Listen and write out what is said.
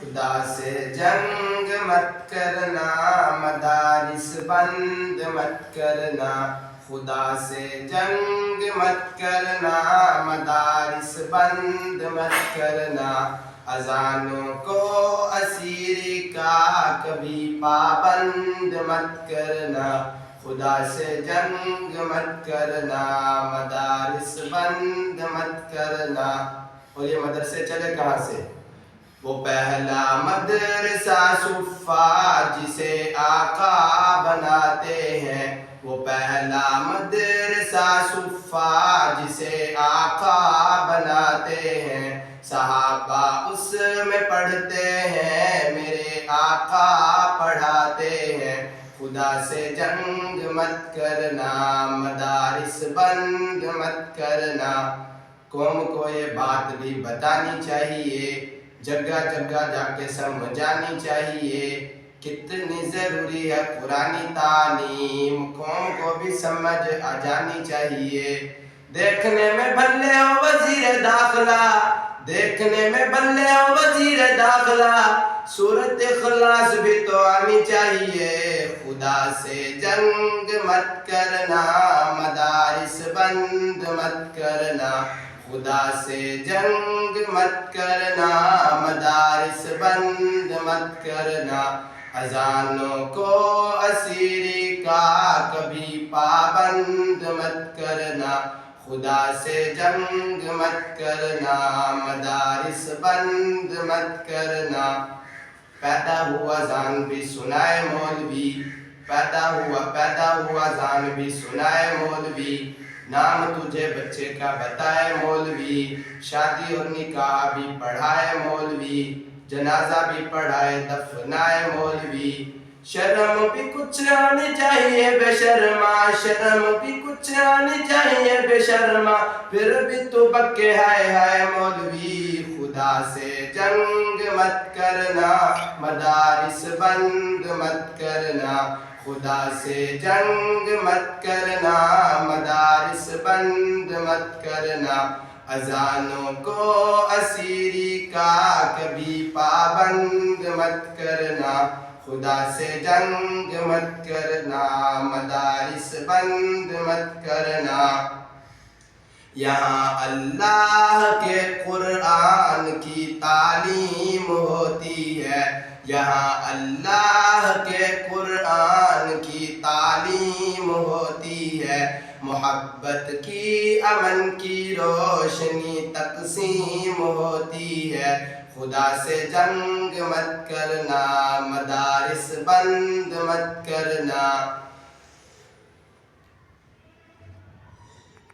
خدا سے جنگ مت کرنا، مدارس بند مت کرنا، خدا سے جنگ مت کرنا، مدارس بند مت کرنا، اذانوں کو اسیری کا کبھی پابند مت کرنا، خدا سے جنگ مت کرنا، مدارس بند مت کرنا۔ اور یہ مدرسے چلے کہاں سے؟ وہ پہلا مدرسہ صفا جسے آقا بناتے ہیں، وہ پہلا مدرسہ صفا جسے آقا بناتے ہیں، صحابہ اس میں پڑھتے ہیں، میرے آقا پڑھاتے ہیں، خدا سے جنگ مت کرنا، مدارس بند مت کرنا۔ قوم کو یہ بات بھی بتانی چاہیے، جگہ جگہ جا کے سمجھانی چاہیے، کتنی ضروری ہے قرآنی تعلیم، قوم کو بھی سمجھ آ جانی چاہیے۔ دیکھنے میں بھلے ہو وزیر داخلہ، دیکھنے میں بھلے ہو وزیر داخلہ، سورۃ اخلاص بھی تو آنی چاہیے، خدا سے جنگ مت کرنا، مدارس بند مت کرنا، خدا سے جنگ مت کرنا، مدارس بند مت کرنا، اذانوں کو اسیری کا کبھی پابند مت کرنا، خدا سے جنگ مت کرنا، مدارس بند مت کرنا۔ پیدا ہوا اذان بھی سنائے مولوی، پیدا ہوا اذان بھی سنائے مولوی، نام تجھے بچے کا بتائے مولوی، شادی اور نکاح بھی پڑھائے مولوی، جنازہ بھی پڑھائے دفنائے مولوی، شرم بھی کچھ آنی چاہیے بے شرما، شرم بھی کچھ آنی چاہیے بے شرما، پھر بھی تو بکے ہائے ہائے مولوی، خدا سے جنگ مت کرنا، مدارس بند مت کرنا، خدا سے جنگ مت کرنا، مدارس بند مت کرنا، اذانوں کو اسیری کا کبھی پابند مت کرنا، خدا سے جنگ مت کرنا، مدارس بند مت کرنا۔ یہاں اللہ کے قرآن کی تعلیم ہوتی ہے، یہاں اللہ کے قرآن کی تعلیم ہوتی ہے، محبت کی امن کی روشنی تقسیم ہوتی ہے، خدا سے جنگ مت کرنا، مدارس بند مت کرنا۔